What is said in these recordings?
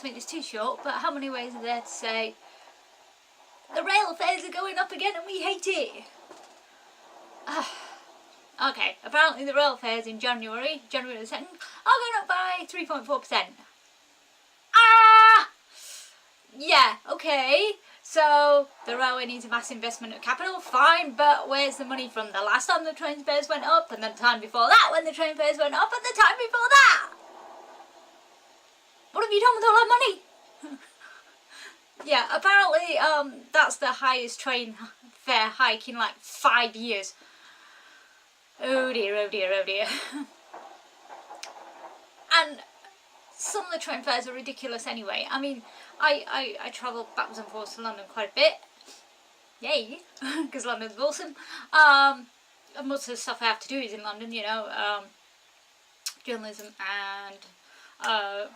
to make this too short, but how many ways are there to say the rail fares are going up again and we hate it? Okay, apparently the rail fares in January the 2nd, are going up by 3.4%. Yeah, okay, so the railway needs a mass investment of capital, fine, but where's the money from the last time the train fares went up, and the time before that when the train fares went up, and the time before that? What have you done with all that money? Yeah, apparently that's the highest train fare hike in like 5 years. Oh dear, oh dear, oh dear. And some of the train fares are ridiculous anyway. I mean, I travel backwards and forwards to London quite a bit. Yay, because London's awesome. And most of the stuff I have to do is in London, you know, journalism and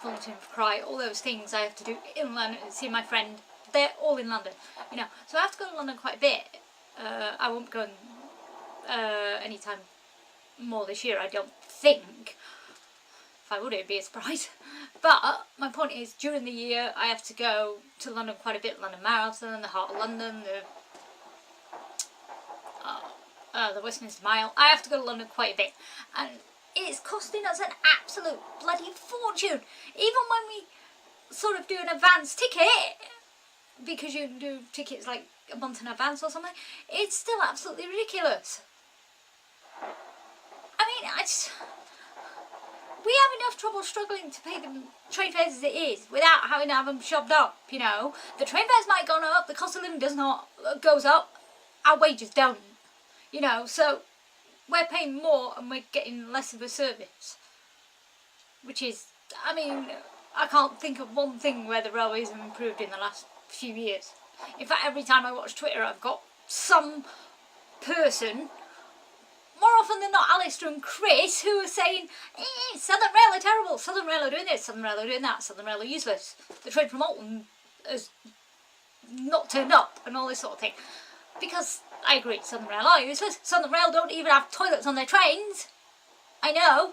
volunteering for Cry, all those things I have to do in London, see my friend, they're all in London, you know, so I have to go to London quite a bit. I won't go anytime more this year, I don't think. If I would, it'd be a surprise. But my point is, during the year I have to go to London quite a bit. London Marathon, the Heart of London, the Westminster Mile. I have to go to London quite a bit, and it's costing us an absolute bloody fortune. Even when we sort of do an advance ticket, because you can do tickets like a month in advance or something, it's still absolutely ridiculous. I mean, we have enough trouble struggling to pay the train fares as it is without having to have them shoved up, you know. The train fares might go up, the cost of living goes up, our wages don't, you know, so we're paying more and we're getting less of a service. Which is, I mean, I can't think of one thing where the railways have improved in the last few years. In fact, every time I watch Twitter, I've got some person, more often than not Alistair and Chris, who are saying, Southern Rail are terrible, Southern Rail are doing this, Southern Rail are doing that, Southern Rail are useless, the train from Alton has not turned up, and all this sort of thing. Because, I agree, Southern Rail are useless. Southern Rail don't even have toilets on their trains. I know,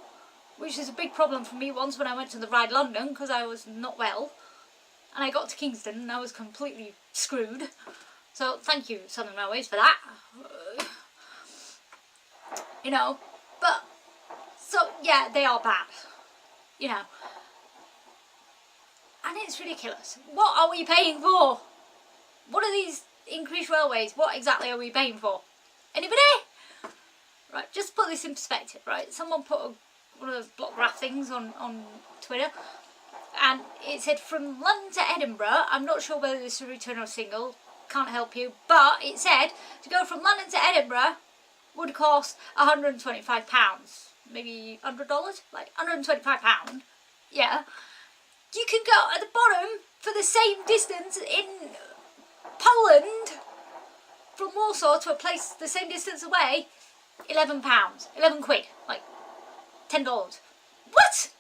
which is a big problem for me once when I went to the Ride London, because I was not well. And I got to Kingston and I was completely screwed. So, thank you, Southern Railways, for that. You know, but, so, yeah, they are bad. You know. And it's ridiculous. What are we paying for? What are these increased railways? What exactly are we paying for? Anybody? Right, just put this in perspective, right? Someone put one of those block graph things on Twitter, and it said from London to Edinburgh, I'm not sure whether this is a return or single, can't help you, but it said to go from London to Edinburgh would cost £125, maybe $100, like £125, yeah. You can go at the bottom for the same distance in Poland from Warsaw to a place the same distance away, £11, 11 quid, like $10. What?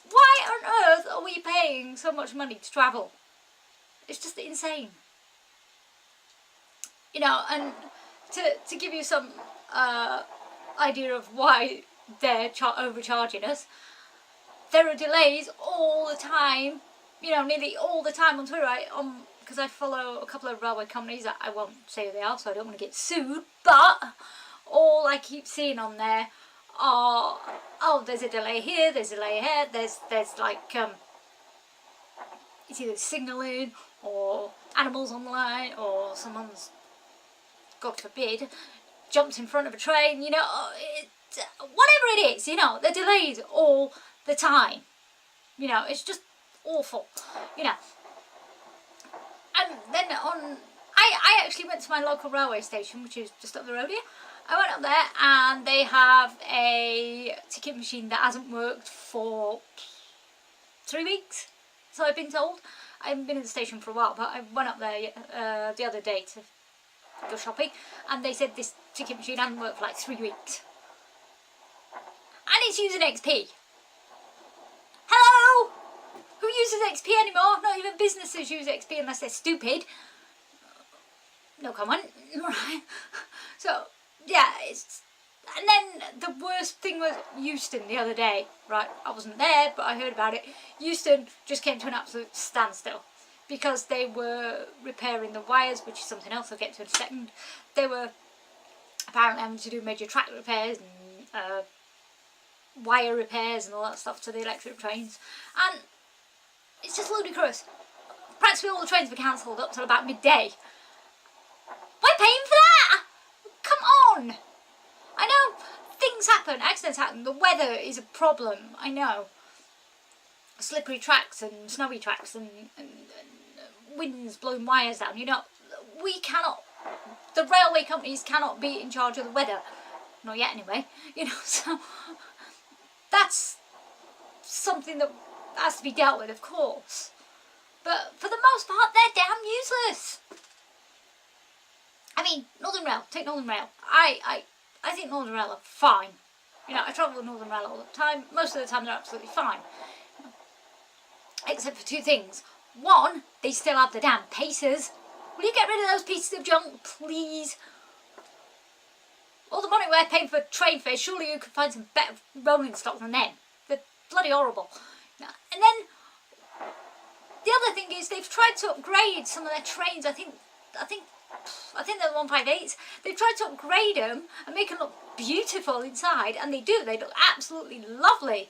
Why on earth are we paying so much money to travel? It's just insane. You know, and to give you some idea of why they're overcharging us, there are delays all the time, you know, nearly all the time on Twitter, right? Because I follow a couple of railway companies that I won't say who they are, so I don't want to get sued, but all I keep seeing on there are, oh, there's a delay here, there's a delay here, there's like, it's either signalling, or animals on the line, or someone's, God forbid, jumped in front of a train, you know, whatever it is, you know, the delays all the time, you know, it's just awful, you know. And then I actually went to my local railway station, which is just up the road here. I went up there and they have a ticket machine that hasn't worked for 3 weeks, so I've been told. I haven't been at the station for a while, but I went up there the other day to go shopping, and they said this ticket machine hadn't worked for like 3 weeks. And it's using XP. Hello? Who uses XP anymore? Not even businesses use XP unless they're stupid. No comment. Right. So, yeah, it's And then the worst thing was Euston the other day, right? I wasn't there, but I heard about it. Euston just came to an absolute standstill because they were repairing the wires, which is something else I'll get to in a second. They were apparently having to do major track repairs and wire repairs and all that stuff to the electric trains. And it's just ludicrous. Practically all the trains were cancelled up till about midday. We're paying for that! Come on! I know things happen, accidents happen, the weather is a problem, I know. Slippery tracks and snowy tracks and winds blowing wires down, you know. We cannot, the railway companies cannot be in charge of the weather. Not yet anyway, you know, so that's something that has to be dealt with, of course. But for the most part, they're damn useless. I mean, Northern Rail, take Northern Rail. I think Northern Rail are fine. You know, I travel with Northern Rail all the time. Most of the time they're absolutely fine. Except for two things. One, they still have the damn pacers. Will you get rid of those pieces of junk, please? All the money we're paying for train fares, surely you could find some better rolling stock than them. They're bloody horrible. And then, the other thing is they've tried to upgrade some of their trains. I think they're the 158s. They've tried to upgrade them and make them look beautiful inside, and they do. They look absolutely lovely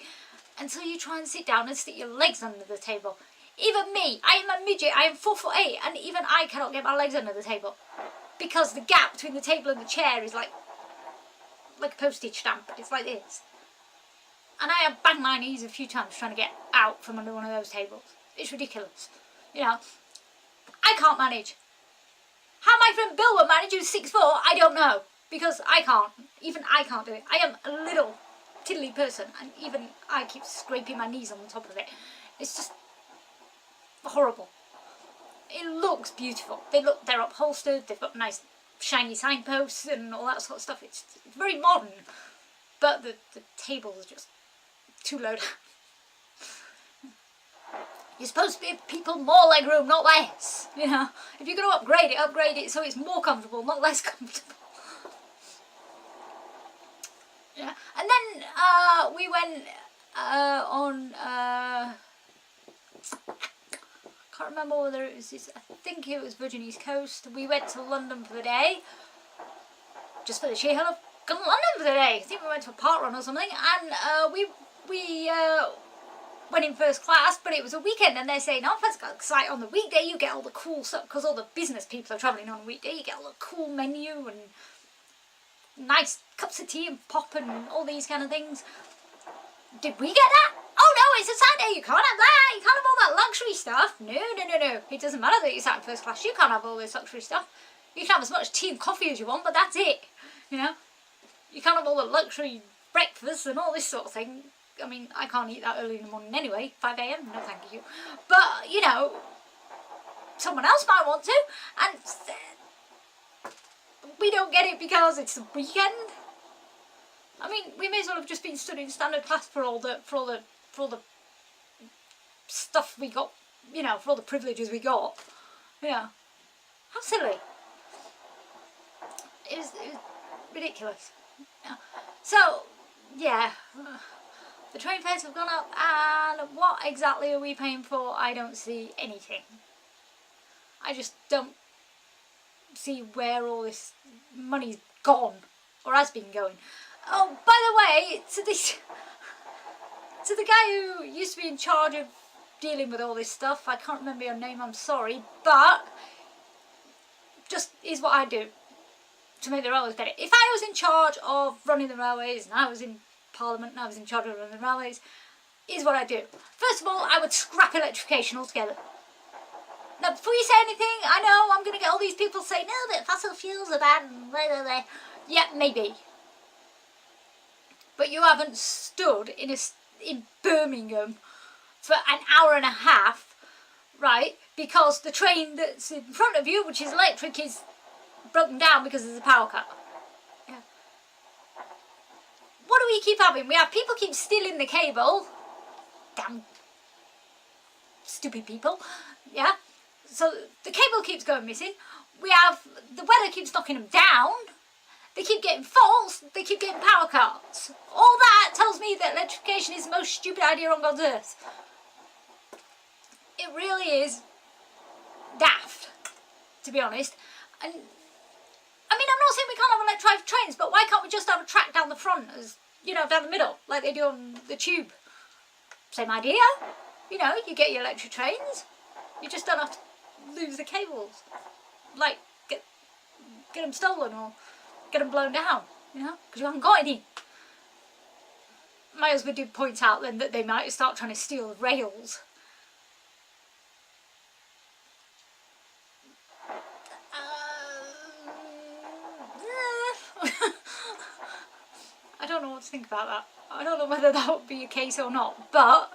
until you try and sit down and stick your legs under the table. Even me, I am a midget, I am 4'8", and even I cannot get my legs under the table because the gap between the table and the chair is like a postage stamp. It's like this. And I have banged my knees a few times trying to get out from under one of those tables. It's ridiculous. You know, I can't manage. How my friend Bill will manage, who's 6'4", I don't know. Because I can't. Even I can't do it. I am a little tiddly person, and even I keep scraping my knees on the top of it. It's just horrible. It looks beautiful. They're upholstered, they've got nice shiny signposts and all that sort of stuff. It's very modern. But the tables are just too low down. You're supposed to give people more leg room, not less. You know, if you're going to upgrade it so it's more comfortable, not less comfortable. Yeah, and then we went on. Can't remember whether it was. I think it was Virgin East Coast. We went to London for the day, just for the sheer hell of going to London for the day. I think we went to a park run or something, and we went in first class, but it was a weekend, and they're saying, oh, that's like on the weekday you get all the cool stuff, because all the business people are travelling on a weekday, you get all the cool menu and nice cups of tea and pop and all these kind of things. Did we get that? Oh no, it's a Saturday, you can't have that, you can't have all that luxury stuff. No. It doesn't matter that you sat in first class, you can't have all this luxury stuff. You can have as much tea and coffee as you want, but that's it. You know? You can't have all the luxury breakfasts and all this sort of thing. I mean, I can't eat that early in the morning anyway, 5 AM, no thank you. But, you know, someone else might want to, and we don't get it because it's the weekend. I mean, we may as well have just been studying standard class for all the stuff we got, you know, for all the privileges we got. Yeah. How silly. It was ridiculous. Yeah. So, yeah. The train fares have gone up, and what exactly are we paying for? I don't see anything. I just don't see where all this money's gone, or has been going. Oh, by the way, to the guy who used to be in charge of dealing with all this stuff, I can't remember your name, I'm sorry, but just is what I do to make the railways better. If I was in charge of running the railways, and I was in Parliament and I was in charge of running the railways, is what I do. First of all, I would scrap electrification altogether. Now, before you say anything, I know I'm going to get all these people saying, no, that fossil fuels are bad, and blah, blah, blah. Yeah, maybe. But you haven't stood in Birmingham for an hour and a half, right, because the train that's in front of you, which is electric, is broken down because there's a power cut. Yeah. What do we keep having? We have people keep stealing the cable. Damn stupid people. Yeah. So the cable keeps going missing. We have the weather keeps knocking them down. They keep getting faults, they keep getting power cuts. All that tells me that electrification is the most stupid idea on God's earth. It really is daft, to be honest. And I mean, I'm not saying we can't have electrified trains, but why can't we just have a track down the front, as you know, down the middle, like they do on the tube? Same idea. You know, you get your electric trains, you just don't have to lose the cables. Like, get them stolen or get them blown down, you know, because you haven't got any. My husband did point out then that they might start trying to steal the rails. I don't know what to think about that. I don't know whether that would be a case or not, but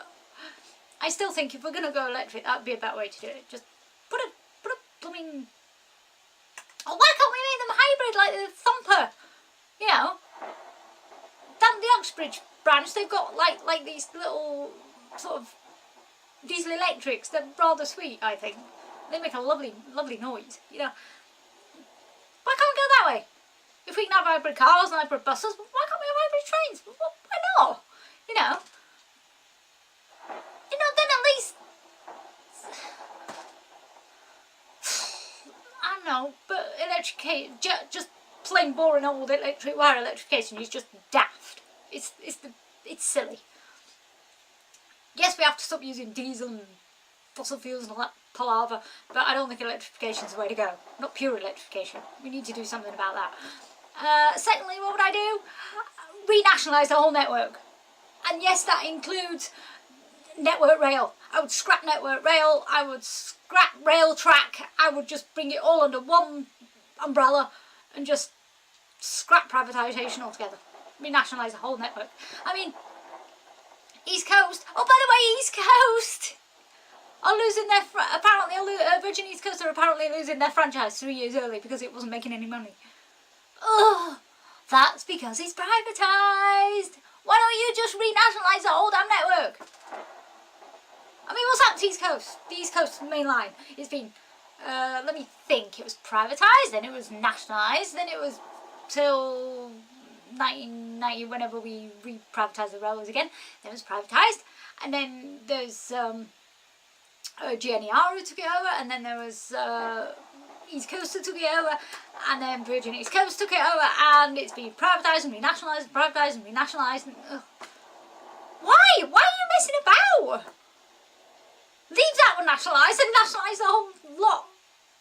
I still think if we're going to go electric, that would be a better way to do it. Just put a blooming... Oh, why can't we make them hybrid like the Thumper? You know, down the Uxbridge branch, they've got like these little sort of diesel electrics. They're rather sweet, I think. They make a lovely noise, you know. Why can't we go that way? If we can have hybrid cars and hybrid buses, why can't we have hybrid trains? Why not? You know, then at least, I don't know, but just plain boring old electric wire electrification is just daft. It's silly. Yes, we have to stop using diesel and fossil fuels and all that palaver, but I don't think electrification is the way to go. Not pure electrification. We need to do something about that. Secondly, what would I do? Renationalise the whole network. And yes, that includes Network Rail. I would scrap Network Rail, I would scrap Rail Track, I would just bring it all under one umbrella and just scrap privatisation altogether. Renationalise the whole network. I mean, East Coast. Oh, by the way, East Coast are losing their... Virgin East Coast are apparently losing their franchise 3 years early because it wasn't making any money. Ugh, that's because it's privatised. Why don't you just renationalise the whole damn network? I mean, what's happened to East Coast? The East Coast main line has been, let me think, it was privatised, then it was nationalised, then it was till 1990, whenever we re-privatised the railways again, then it was privatised, and then there's GNER who took it over, and then there was East Coast who took it over, and then Virgin East Coast took it over, and it's been privatised and renationalised and privatised and renationalised. Why? Why are you messing about? Leave that one nationalised and nationalise the whole lot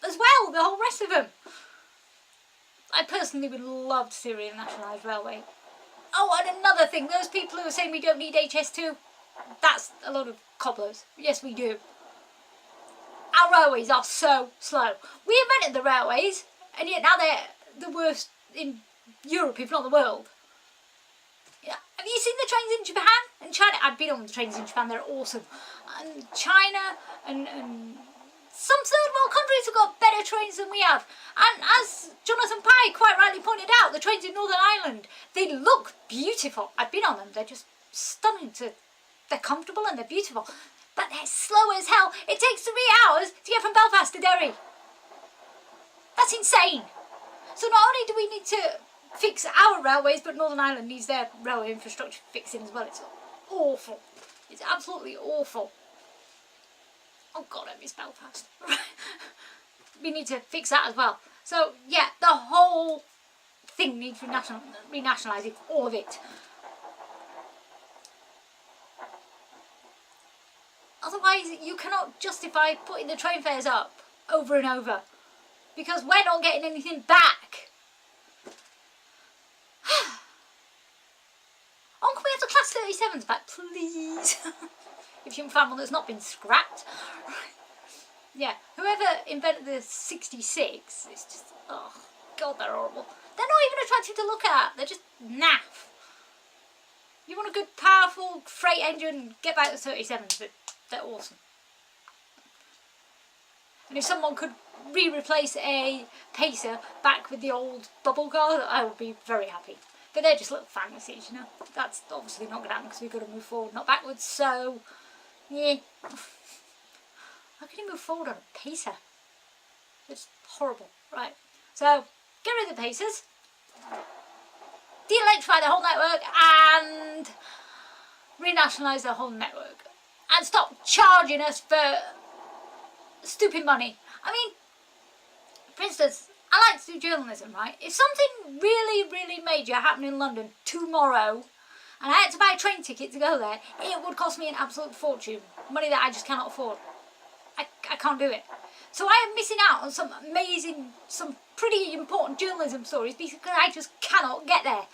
as well, the whole rest of them. I personally would love to see a renationalised railway. Oh, and another thing, those people who are saying we don't need HS2, that's a lot of cobblers. Yes, we do. Our railways are so slow. We invented the railways, and yet now they're the worst in Europe, if not the world. Yeah. Have you seen the trains in Japan and China? I've been on the trains in Japan, they're awesome. And China and some third world countries have got better trains than we have. And as Jonathan Pye quite rightly pointed out, the trains in Northern Ireland, they look beautiful. I've been on them, they're just stunning. They're comfortable and they're beautiful. But they're slow as hell. It takes 3 hours to get from Belfast to Derry. That's insane. So not only do we need to fix our railways, but Northern Ireland needs their railway infrastructure fixing as well. It's awful. It's absolutely awful. Oh God, I miss Belfast. We need to fix that as well. So yeah, the whole thing needs renationalising, all of it. Otherwise, you cannot justify putting the train fares up over and over, because we're not getting anything back. Oh, can we have the Class 37s back, please? If you can find one that's not been scrapped. Yeah, whoever invented the 66, it's just, oh God, they're horrible. They're not even attractive to look at, they're just naff. You want a good, powerful freight engine, get back the 37s, but they're awesome. And if someone could replace a Pacer back with the old bubble car, I would be very happy. But they're just little fantasies, you know. That's obviously not going to happen because we've got to move forward, not backwards. So, yeah. How can you move forward on a Pacer? It's horrible, right? So, get rid of the Pacers. de-electrify the whole network and renationalise the whole network. And stop charging us for stupid money. I mean, for instance, I like to do journalism, right? If something really, really major happened in London tomorrow, and I had to buy a train ticket to go there, it would cost me an absolute fortune. Money that I just cannot afford. I can't do it. So I am missing out on some amazing, some pretty important journalism stories because I just cannot get there.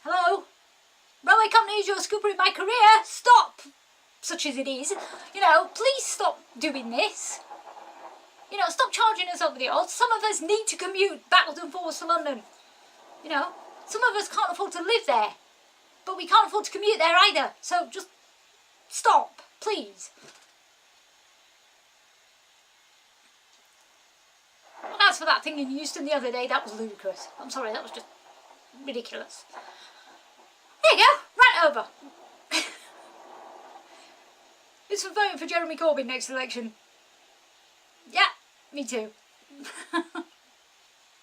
Hello? Railway companies, you're scoopering my career. Stop! Such as it is. You know, please stop doing this. You know, stop charging us over the odds. Some of us need to commute backwards and forwards to London. You know, some of us can't afford to live there. But we can't afford to commute there either. So just stop, please. And as for that thing in Euston the other day, that was ludicrous. I'm sorry, that was just ridiculous. There you go, rant over. It's for voting for Jeremy Corbyn next election. Yeah, me too.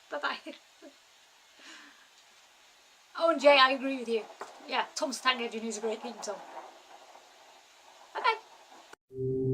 Bye-bye. Oh, and Jay, I agree with you. Yeah, Tom's Tank Engine is a great theme song. Bye-bye.